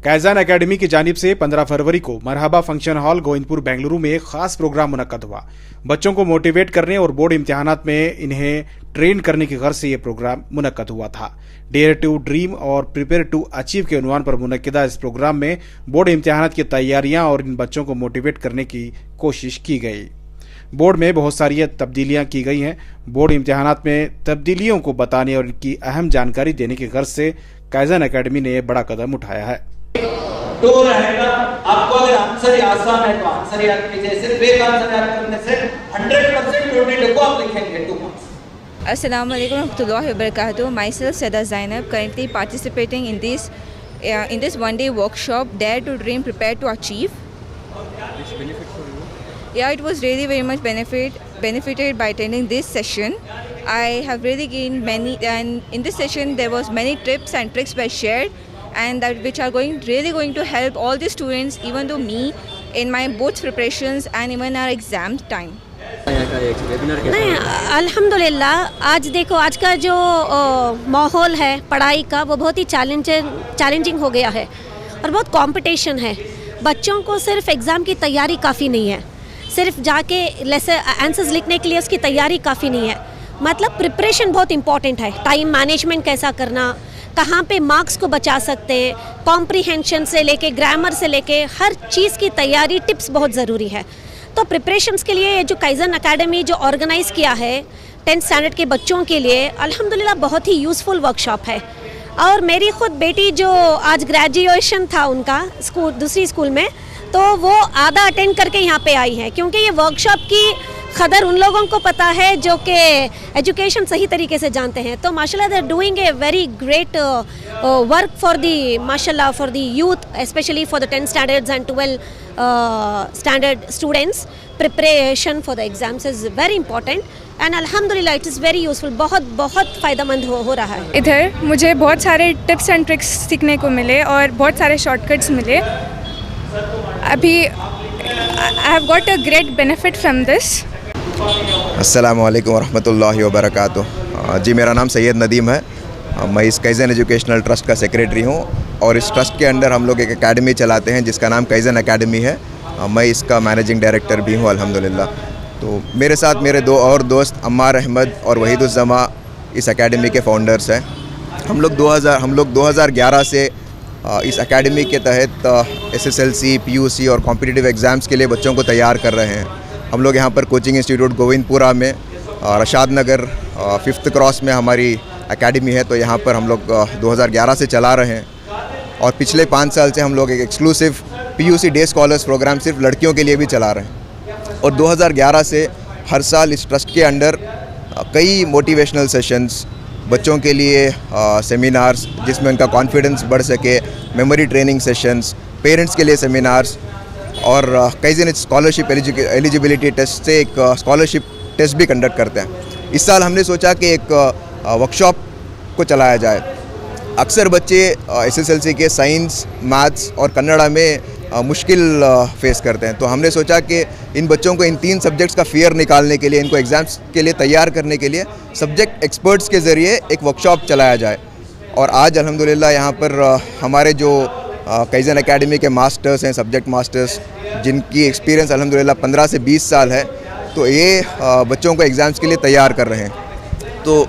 कैज़ान academy की जानिब से 15 फरवरी को मरहबा फंक्शन हॉल गोविंदपुर बेंगलुरु में एक खास प्रोग्राम मुनक्कद हुआ। बच्चों को मोटिवेट करने और बोर्ड इम्तिहानात में इन्हें ट्रेन करने की गर्ज से यह प्रोग्राम मुनक्कद हुआ था। डेयर टू ड्रीम और प्रिपेयर टू अचीव के उन्वान पर मुनक्किदा इस प्रोग्राम में बोर्ड इम्तिहानात की तैयारियां और इन बच्चों को मोटिवेट करने की कोशिश की गई। बोर्ड में बहुत सारी तब्दीलियां की गई हैं। बोर्ड इम्तिहानात में तब्दीलियों को बताने और इनकी अहम जानकारी देने की गर्ज से कैज़ान एकेडमी ने बड़ा कदम उठाया है। तो रहेगा आपको अगर आंसर आसान है तो आंसर याद कीजिए। सिर्फ एक आंसर याद करने से 100% टोटल को आप लिखेंगे 2 marks. Assalamu alaikum warahmatullahi wabarakatuh. Myself Sada Zainab, currently participating in this one-day workshop, Dare to Dream, Prepare to Achieve. Which benefit for you? Yeah, it was really very much benefited by attending this session. I have really gained many, and in this session there was many tips and tricks were shared, and that which are really going to help all the students, even though me, in my both preparations and even our exam time. नहीं, अल्हम्दुलिल्लाह आज देखो आज का जो माहौल है पढ़ाई का वो बहुत ही चैलेंजिंग हो गया है और बहुत कंपटीशन है। बच्चों को सिर्फ एग्ज़ाम की तैयारी काफ़ी नहीं है, सिर्फ जाके आंसर्स लिखने के लिए उसकी तैयारी काफ़ी नहीं है। मतलब प्रिपरेशन बहुत इंपॉर्टेंट है। टाइम मैनेजमेंट कैसा करना, कहाँ पे मार्क्स को बचा सकते हैं, कॉम्प्रीहेंशन से लेके ग्रामर से लेके हर चीज़ की तैयारी टिप्स बहुत ज़रूरी है। तो प्रिपरेशंस के लिए जो कैज़ान एकेडमी जो ऑर्गेनाइज़ किया है 10th स्टैंडर्ड के बच्चों के लिए, अल्हम्दुलिल्लाह बहुत ही यूज़फुल वर्कशॉप है। और मेरी खुद बेटी जो आज ग्रेजुएशन था उनका स्कूल दूसरी स्कूल में, तो वो आधा अटेंड करके यहाँ पे आई है, क्योंकि ये वर्कशॉप की ख़दर उन लोगों को पता है जो कि एजुकेशन सही तरीके से जानते हैं। तो माशाल्लाह they are doing a very great work for the माशाल्लाह for the youth, specially for the 10th standards and 12th standard students. Preparation for the exams is very important and अल्हम्दुलिल्लाह इट इज़ वेरी यूज़फुल। बहुत फ़ायदेमंद हो रहा है। इधर मुझे बहुत सारे टिप्स एंड ट्रिक्स सीखने को मिले और बहुत सारे शॉर्टकट्स मिले। अभी I have got a great benefit from this. अस्सलामु अलैकुम वरहमतुल्लाहि वबरकातुह। जी, मेरा नाम सैयद नदीम है। मैं इस कैज़ान एजुकेशनल ट्रस्ट का सेक्रेटरी हूँ और इस ट्रस्ट के अंडर हम लोग एक एकेडमी चलाते हैं जिसका नाम कैज़ान एकेडमी है। मैं इसका मैनेजिंग डायरेक्टर भी हूँ अल्हम्दुलिल्लाह। तो मेरे साथ मेरे 2 और दोस्त अम्मार अहमद और वहीदुज़्ज़मा इस एकेडमी के फाउंडर्स हैं। हम लोग 2011 से इस एकेडमी के तहत SSLC, PUC और कॉम्पिटिटिव एग्ज़ाम्स के लिए बच्चों को तैयार कर रहे हैं। हम लोग यहाँ पर कोचिंग इंस्टीट्यूट गोविंदपुरा में रशाद नगर 5th क्रॉस में हमारी एकेडमी है। तो यहाँ पर हम लोग 2011 से चला रहे हैं और पिछले 5 साल से हम लोग एक exclusive PUC day scholars program सिर्फ लड़कियों के लिए भी चला रहे हैं। और 2011 से हर साल इस ट्रस्ट के अंडर कई मोटिवेशनल सेशंस, बच्चों के लिए सेमिनार्स जिसमें उनका कॉन्फिडेंस बढ़ सके, मेमोरी ट्रेनिंग सेशंस, पेरेंट्स के लिए सेमिनार्स और कैज़ान स्कॉलरशिप एलिजिबिलिटी टेस्ट से एक स्कॉलरशिप टेस्ट भी कंडक्ट करते हैं। इस साल हमने सोचा कि एक वर्कशॉप को चलाया जाए। अक्सर बच्चे SSLC के साइंस, मैथ्स और कन्नड़ा में मुश्किल फेस करते हैं। तो हमने सोचा कि इन बच्चों को इन 3 सब्जेक्ट्स का फियर निकालने के लिए, इनको एग्ज़ाम्स के लिए तैयार करने के लिए सब्जेक्ट एक्सपर्ट्स के ज़रिए एक वर्कशॉप चलाया जाए। और आज अल्हम्दुलिल्लाह यहाँ पर हमारे जो कैज़ान एकेडमी के मास्टर्स हैं, सब्जेक्ट मास्टर्स, जिनकी एक्सपीरियंस अल्हम्दुलिल्लाह 15 से 20 साल है, तो ये बच्चों को एग्ज़ाम्स के लिए तैयार कर रहे हैं। तो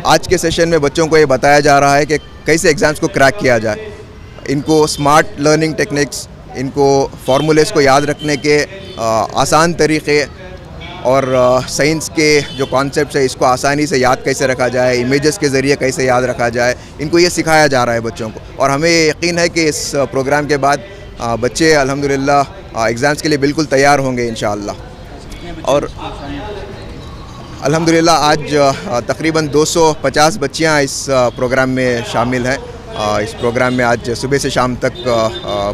आज के सेशन में बच्चों को ये बताया जा रहा है कि कैसे एग्ज़ाम्स को क्रैक किया जाए। इनको स्मार्ट लर्निंग टेक्निक्स, इनको फार्मूलेस को याद रखने के आसान तरीक़े और साइंस के जो कॉन्सेप्ट्स है इसको आसानी से याद कैसे रखा जाए, इमेजेस के ज़रिए कैसे याद रखा जाए, इनको ये सिखाया जा रहा है बच्चों को। और हमें यकीन है कि इस प्रोग्राम के बाद बच्चे अल्हम्दुलिल्लाह एग्ज़ाम्स के लिए बिल्कुल तैयार होंगे इंशाअल्लाह। और अल्हम्दुलिल्लाह आज तकरीबन 250 बच्चियाँ इस प्रोग्राम में शामिल हैं। इस प्रोग्राम में आज सुबह से शाम तक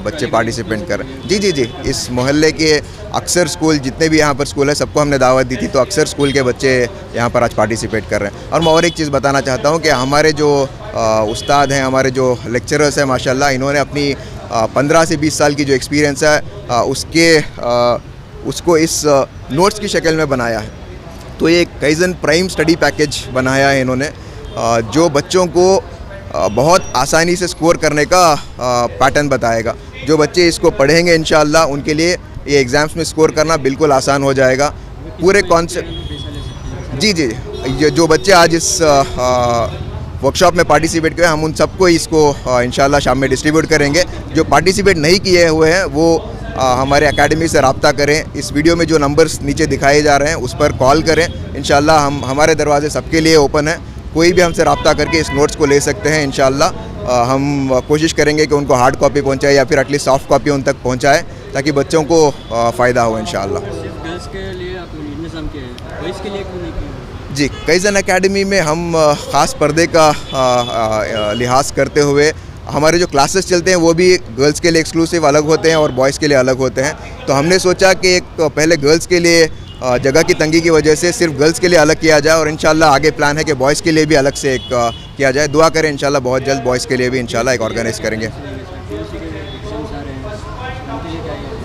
बच्चे पार्टिसिपेट कर रहे हैं। जी, इस मोहल्ले के अक्सर स्कूल, जितने भी यहाँ पर स्कूल है, सबको हमने दावत दी थी, तो अक्सर स्कूल के बच्चे यहाँ पर आज पार्टिसिपेट कर रहे हैं। और मैं और एक चीज़ बताना चाहता हूँ कि हमारे जो उस्ताद हैं, हमारे जो लेक्चरर्स हैं, माशाल्लाह इन्होंने अपनी 15 से 20 साल की जो एक्सपीरियंस है उसको इस नोट्स की शक्ल में बनाया है। तो ये कैज़ान प्राइम स्टडी पैकेज बनाया है इन्होंने, जो बच्चों को बहुत आसानी से स्कोर करने का पैटर्न बताएगा। जो बच्चे इसको पढ़ेंगे इंशाअल्लाह उनके लिए ये एग्ज़ाम्स में स्कोर करना बिल्कुल आसान हो जाएगा। पूरे कॉन्सेप्ट जी जो बच्चे आज इस वर्कशॉप में पार्टिसिपेट किए हम उन सबको इसको इंशाल्लाह शाम में डिस्ट्रीब्यूट करेंगे। जो पार्टिसिपेट नहीं किए हुए हैं वो हमारे एकेडमी से रब्ता करें। इस वीडियो में जो नंबर्स नीचे दिखाए जा रहे हैं उस पर कॉल करें। इंशाल्लाह हमारे दरवाजे सबके लिए ओपन है। कोई भी हमसे रब्ता करके इस नोट्स को ले सकते हैं। इंशाल्लाह हम कोशिश करेंगे कि उनको हार्ड कॉपी पहुंचाए या फिर एटलीस्ट सॉफ्ट कॉपी उन तक पहुंचाए ताकि बच्चों को फ़ायदा हो इंशाल्लाह। सिर्फ गर्ल्स के लिए आपने इंतज़ाम किया है, बॉयज़ के लिए क्यों नहीं किया? जी, काइज़न एकेडमी में हम ख़ास पर्दे का लिहाज करते हुए हमारे जो क्लासेस चलते हैं वो भी गर्ल्स के लिए एक्सक्लूसिव अलग होते हैं और बॉयज़ के लिए अलग होते हैं। तो हमने सोचा कि एक पहले गर्ल्स के लिए जगह की तंगी की वजह से सिर्फ गर्ल्स के लिए अलग किया जाए और इंशाल्लाह आगे प्लान है कि बॉयज़ के लिए भी अलग से एक किया जाए। दुआ करें इंशाल्लाह बहुत जल्द बॉयज़ के लिए भी इंशाल्लाह एक ऑर्गेनाइज़ करेंगे।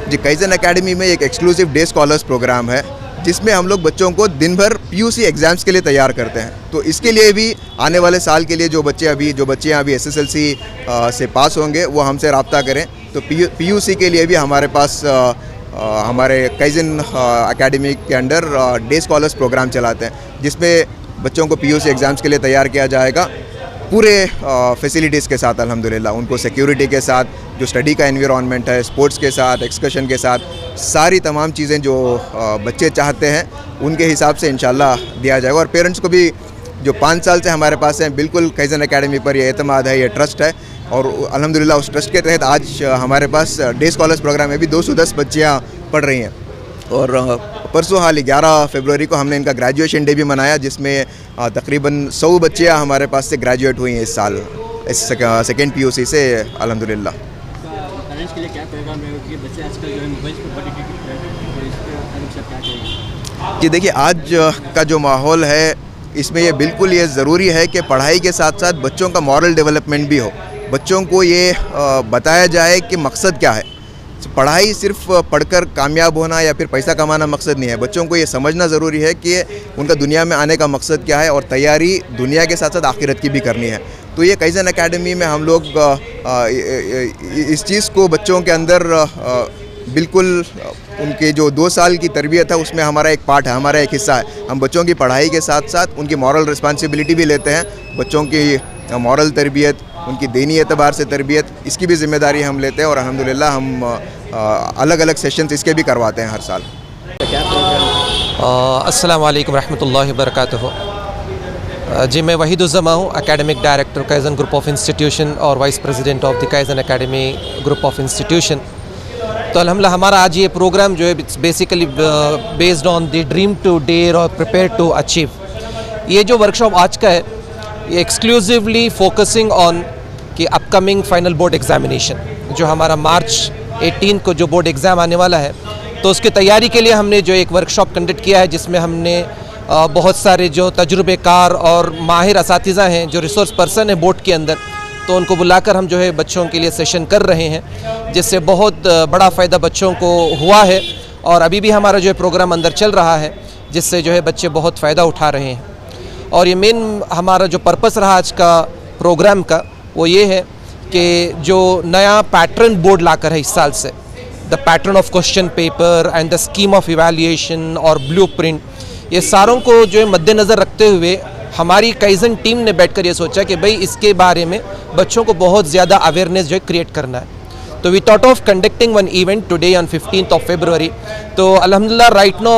जी, काइज़न एकेडमी में एक एक्सक्लूसिव डे स्कॉलर्स प्रोग्राम है जिसमें हम लोग बच्चों को दिन भर पीयूसी एग्ज़ाम्स के लिए तैयार करते हैं। तो इसके लिए भी आने वाले साल के लिए जो बच्चे अभी एसएसएलसी से पास होंगे वो हमसे रब्ता करें। तो पीयूसी के लिए भी हमारे पास हमारे काइज़न एकेडमी के अंडर डे स्कॉलर्स प्रोग्राम चलाते हैं जिसमें बच्चों को पीयूसी एग्ज़ाम्स के लिए तैयार किया जाएगा पूरे फैसिलिटीज़ के साथ। अल्हम्दुलिल्लाह उनको सिक्योरिटी के साथ, जो स्टडी का एनवायरनमेंट है, स्पोर्ट्स के साथ, एक्सकर्शन के साथ, सारी तमाम चीज़ें जो बच्चे चाहते हैं उनके हिसाब से इंशाल्लाह दिया जाएगा। और पेरेंट्स को भी जो 5 साल से हमारे पास हैं बिल्कुल काइज़न एकेडमी पर ये एतमाद है, ये ट्रस्ट है और अल्हम्दुलिल्लाह उस ट्रस्ट के तहत आज हमारे पास डे स्कॉलर्स प्रोग्राम में भी 210 बच्चियाँ पढ़ रही हैं। और परसों हाल 11 फरवरी को हमने इनका ग्रेजुएशन डे भी मनाया जिसमें तकरीबन 100 बच्चियाँ हमारे पास से ग्रेजुएट हुई हैं इस साल सेकेंड पीयूसी से अल्हम्दुलिल्लाह। पेरेंट्स के लिए क्या प्रोग्राम है कि बच्चे आजकल जो है मोबाइल पर बड़ी टिकट है तो इसके अनुसार क्या चाहिए? कि देखिए आज का जो माहौल है इसमें ये बिल्कुल ये ज़रूरी है कि पढ़ाई के साथ साथ बच्चों का मॉरल डेवलपमेंट भी हो। बच्चों को ये बताया जाए कि मकसद क्या है। पढ़ाई सिर्फ पढ़कर कामयाब होना या फिर पैसा कमाना मकसद नहीं है। बच्चों को ये समझना ज़रूरी है कि उनका दुनिया में आने का मकसद क्या है और तैयारी दुनिया के साथ साथ आखिरत की भी करनी है। तो ये काइज़न एकेडमी में हम लोग इस चीज़ को बच्चों के अंदर बिल्कुल उनके जो 2 साल की तरबियत है उसमें हमारा एक पार्ट है, हमारा एक हिस्सा है। हम बच्चों की पढ़ाई के साथ साथ उनकी मॉरल रिस्पॉन्सिबिलिटी भी लेते हैं। बच्चों की मॉरल तरबियत, उनकी दीनी एतबार से तरबियत, इसकी भी ज़िम्मेदारी हम लेते हैं और अल्हम्दुलिल्लाह हम अलग अलग सेशंस इसके भी करवाते हैं हर साल। अस्सलाम वालेकुम रहमतुल्लाहि व बरकातुहू। जी, मैं वहीदुज़्ज़मा हूँ, academic director Kaizen group of institution और vice president of the Kaizen academy group of institution. तो अल्हम्दुलिल्लाह हमारा आज ये प्रोग्राम जो है basically based on the dream to dare और प्रिपेयर टू अचीव। ये जो वर्कशॉप आज का है ये एक्सक्लूसिवली फोकसिंग ऑन कि अपकमिंग फाइनल बोर्ड एग्जामिनेशन जो हमारा मार्च 18 को जो बोर्ड एग्ज़ाम आने वाला है तो उसकी तैयारी के लिए हमने जो एक वर्कशॉप कंडक्ट किया है जिसमें हमने बहुत सारे जो तजुर्बेकार और माहिर असातिज़ा हैं, जो रिसोर्स पर्सन है बोर्ड के अंदर, तो उनको बुलाकर हम जो है बच्चों के लिए सेशन कर रहे हैं जिससे बहुत बड़ा फ़ायदा बच्चों को हुआ है। और अभी भी हमारा जो है प्रोग्राम अंदर चल रहा है जिससे जो है बच्चे बहुत फ़ायदा उठा रहे हैं। और ये मेन हमारा जो पर्पस रहा आज का प्रोग्राम का वो ये है कि जो नया पैटर्न बोर्ड लाकर है इस साल से, the pattern of question paper and the scheme of evaluation और ब्लूप्रिंट, ये सारों को जो है मद्देनज़र रखते हुए हमारी काइज़न टीम ने बैठकर ये सोचा कि भाई इसके बारे में बच्चों को बहुत ज़्यादा अवेयरनेस जो है क्रिएट करना है। तो we thought of conducting one event today on 15th of February। तो अल्हम्दुलिल्लाह right now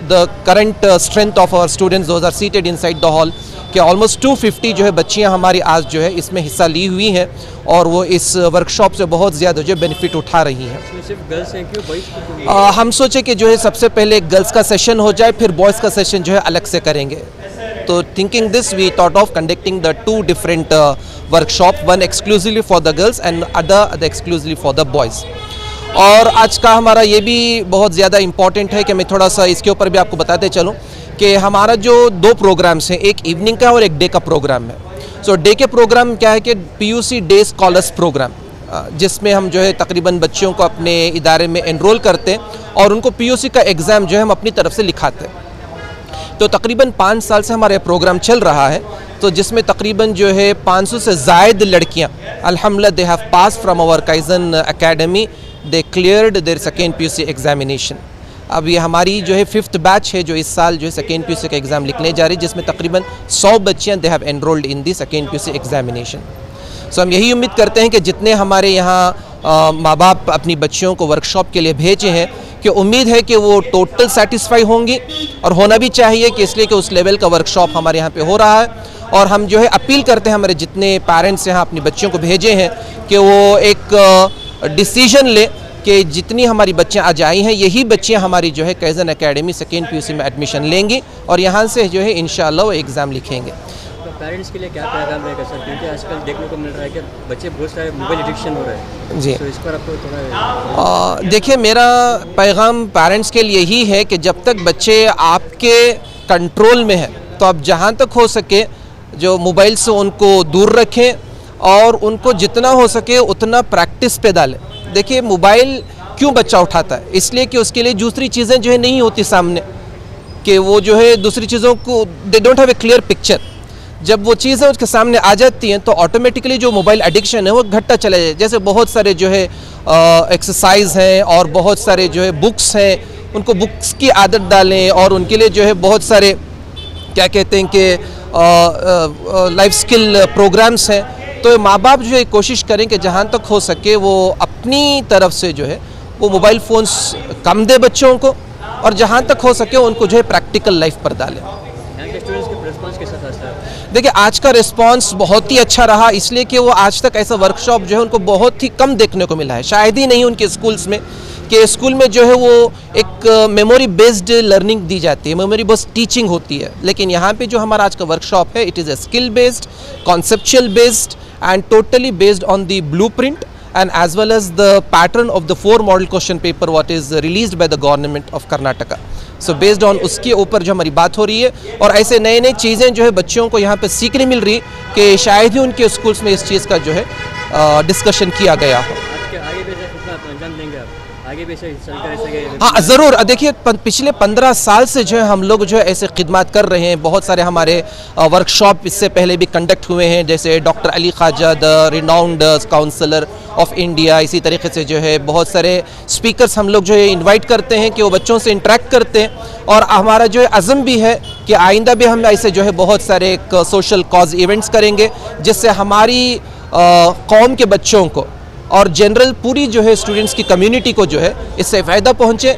the current strength of our students those are seated inside the hall कि ऑलमोस्ट 250 जो है बच्चियां हमारी आज जो है इसमें हिस्सा ली हुई हैं और वो इस वर्कशॉप से बहुत ज़्यादा जो बेनिफिट उठा रही हैं। सिर्फ गर्ल्स हैं क्यों, बॉयज़ को नहीं? हम सोचे कि जो है सबसे पहले गर्ल्स का सेशन हो जाए फिर बॉयज़ का सेशन जो है अलग से करेंगे। तो thinking this we thought of conducting the 2 different workshop, one exclusively for the girls and other exclusively for the boys. और आज का हमारा ये भी बहुत ज़्यादा इम्पॉर्टेंट है कि मैं थोड़ा सा इसके ऊपर भी आपको बताते चलूँ कि हमारा जो 2 प्रोग्राम्स हैं, एक इवनिंग का और एक डे का प्रोग्राम है। सो डे के प्रोग्राम क्या है कि पीयूसी डे स्कॉलर्स प्रोग्राम, जिसमें हम जो है तकरीबन बच्चों को अपने इदारे में एनरोल करते हैं और उनको पीयूसी का एग्ज़ाम जो है हम अपनी तरफ से लिखाते हैं। तो तकरीबन 5 साल से हमारा प्रोग्राम चल रहा है, तो जिसमें तकरीबन जो है 500 से ज़ायद लड़कियां अल्हम्दुलिल्लाह they have pass from our Kaizen academy, they cleared their second PUC examination. अब ये हमारी जो है 5th बैच है जो इस साल जो है सेकेंड PUC का एग्ज़ाम लिखने जा रही है, जिसमें तकरीबन 100 बच्चियाँ they have enrolled in the second PUC examination. So हम यही उम्मीद करते हैं कि जितने हमारे यहाँ माँ बाप अपनी बच्चियों को वर्कशॉप के लिए भेजे हैं कि उम्मीद है कि वो टोटल सेटिस्फाई होंगी, और होना भी चाहिए कि इसलिए कि उस लेवल का वर्कशॉप हमारे यहाँ पे हो रहा है। और हम जो है अपील करते हैं हमारे जितने पेरेंट्स यहाँ अपनी बच्चियों को भेजे हैं कि वो एक डिसीजन ले कि जितनी हमारी बच्चियाँ आज आई हैं यही बच्चियाँ हमारी जो है काइजन एकेडमी सेकेंड PUC में एडमिशन लेंगी और यहाँ से जो है इंशाअल्लाह वो एग्ज़ाम लिखेंगे। तो पेरेंट्स के लिए क्या पैगाम रहेगा सर, क्योंकि आजकल देखने को मिल रहा है कि बच्चे बहुत सारे मोबाइल एडिक्शन हो रहे हैं जी, तो इस पर आपको थोड़ा देखिए मेरा पैगाम पेरेंट्स के लिए ही है कि जब तक बच्चे आपके कंट्रोल में है तो आप जहाँ तक हो सके जो मोबाइल से उनको दूर रखें और उनको जितना हो सके उतना प्रैक्टिस पे डालें। देखिए मोबाइल क्यों बच्चा उठाता है, इसलिए कि उसके लिए दूसरी चीज़ें जो है नहीं होती सामने, कि वो जो है दूसरी चीज़ों को they don't have a clear picture. जब वो चीज़ें उसके सामने आ जाती हैं तो ऑटोमेटिकली जो मोबाइल एडिक्शन है वो घटता चला जाए। जैसे बहुत सारे जो है एक्सरसाइज हैं और बहुत सारे जो है बुक्स हैं, उनको बुक्स की आदत डालें और उनके लिए जो है बहुत सारे क्या कहते हैं कि लाइफ स्किल प्रोग्राम्स हैं। तो माँ बाप जो है कोशिश करें कि जहाँ तक हो सके वो अपनी तरफ से जो है वो मोबाइल फ़ोन्स कम दे बच्चों को, और जहाँ तक हो सके उनको जो है प्रैक्टिकल लाइफ पर डालें। यहाँ के स्टूडेंट्स के रिस्पांस कैसा था सर? देखिए आज का रिस्पांस बहुत ही अच्छा रहा, इसलिए कि वो आज तक ऐसा वर्कशॉप जो है उनको बहुत ही कम देखने को मिला है, शायद ही नहीं उनके स्कूल्स में, कि स्कूल में जो है वो एक मेमोरी बेस्ड लर्निंग दी जाती है, मेमोरी बेस्ड टीचिंग होती है। लेकिन यहाँ पे जो हमारा आज का वर्कशॉप है it is a skill based, conceptual based and totally based on the blueprint and as well as the pattern of the 4 model question paper what is released by the government of Karnataka. So based on उसके ऊपर जो हमारी बात हो रही है, और ऐसे नए नए चीज़ें जो है बच्चों को यहाँ पे सीखने मिल रही कि शायद ही उनके स्कूल्स में इस चीज़ का जो है डिस्कशन किया गया हो। आज के आगे भी कितना अंजाम देंगे आप, आगे भी ऐसे चलकर ऐसे? हाँ ज़रूर, देखिए पिछले 15 साल से जो है हम लोग जो है ऐसे खिदमत कर रहे हैं। बहुत सारे हमारे वर्कशॉप इससे पहले भी कंडक्ट हुए हैं, जैसे doctor Ali Khwaja the renowned counsellor of India, इसी तरीके से जो है बहुत सारे स्पीकर्स हम लोग जो है इनवाइट करते हैं कि वो बच्चों से इंटरेक्ट करते हैं। और हमारा जो है अज़म भी है कि आइंदा भी हम ऐसे जो है बहुत सारे सोशल कॉज इवेंट्स करेंगे जिससे हमारी कौम के बच्चों को और जनरल पूरी जो है स्टूडेंट्स की कम्युनिटी को जो है इससे फ़ायदा पहुँचे।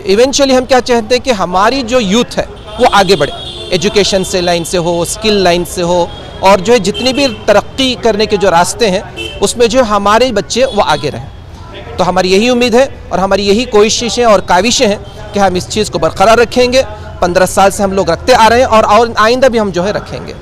इवेंचुअली हम क्या चाहते हैं कि हमारी जो यूथ है वो आगे बढ़े, एजुकेशन से लाइन से हो, स्किल लाइन से हो, और जो है जितनी भी तरक्की करने के जो रास्ते हैं उसमें जो हमारे बच्चे वो आगे रहें। तो हमारी यही उम्मीद है और हमारी यही कोशिशें और काविशें हैं कि हम इस चीज़ को बरकरार रखेंगे। 15 साल से हम लोग रखते आ रहे हैं और आइंदा भी हम जो है रखेंगे।